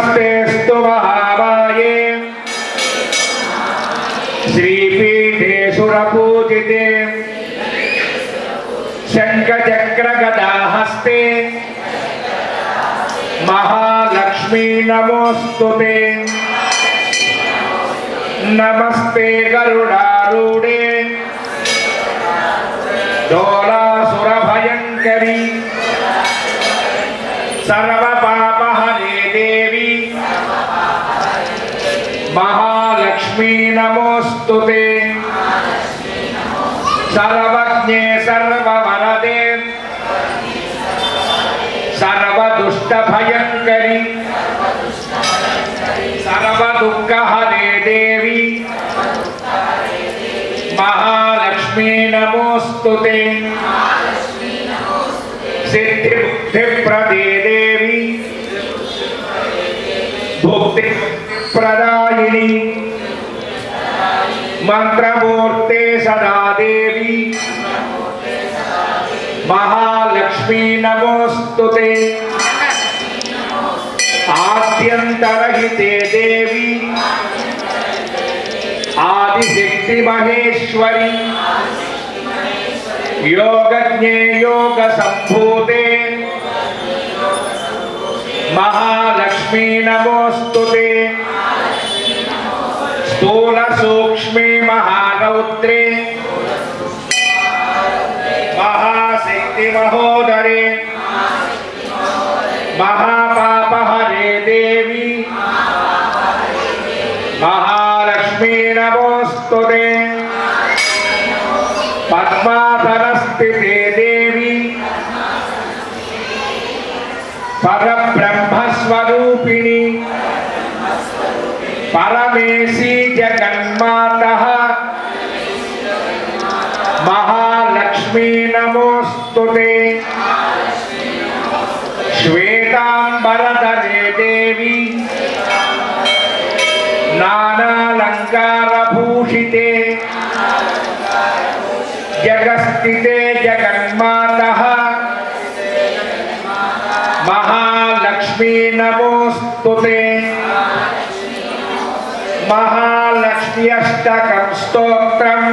नमस्तेस्तु महामाये श्रीपीठे सुरपूजिते शंखचक्रगदाहस्ते महालक्ष्मी नमोस्तुते। नमस्ते गरुडारूढे दोलासुरभयंकरी सर्वपापहरे देवी महालक्ष्मी नमोस्तुते। सर्वज्ञे सर्ववरदे सर्वदुष्टभयंकरी सर्वदुःखहरे देवी महालक्ष्मी नमोस्तुते। सिद्धिबुद्धिप्रदे देवी भुक्तिप्रदायिनी मंत्रमूर्ते सदा देवी महालक्ष्मी नमोस्तुते। आद्यंतरहिते देवी आदिशक्ति महेश्वरी योगज्ञे योग संभूते महालक्ष्मी नमोस्तुते। स्थूल सूक्ष्मे महारौद्रे महाशक्ति महोदरे महापापहरे देवी महालक्ष्मी नमोस्तुते। पद्मासनस्थिते देवी परब्रह्मस्वरूपिणी परमेशी जगन्मातः महालक्ष्मी नमोस्तुते। श्वेतांबरधरे देवी नानालंकारभूषिते जगस्थिते जगन्मातः महालक्ष्मी नमोस्तुते। महालक्ष्मी अष्टकं स्तोत्रम्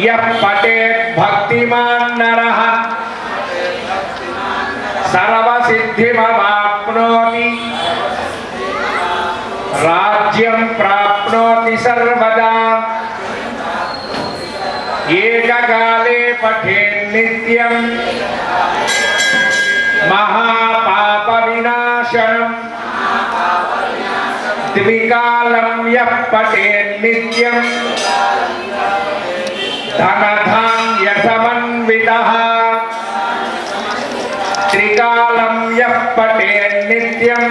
यः पठेत् भक्तिमान् नरः सर्वसिद्धिमवाप्नोति राज्यं प्राप्नोति सर्वदा। एककाले पठेत् नित्यं महापापविनाशनम् द्विकालं यः पठेत् नित्यं धनधान्यसमन्वितः त्रिकालं यः पठेत् नित्यं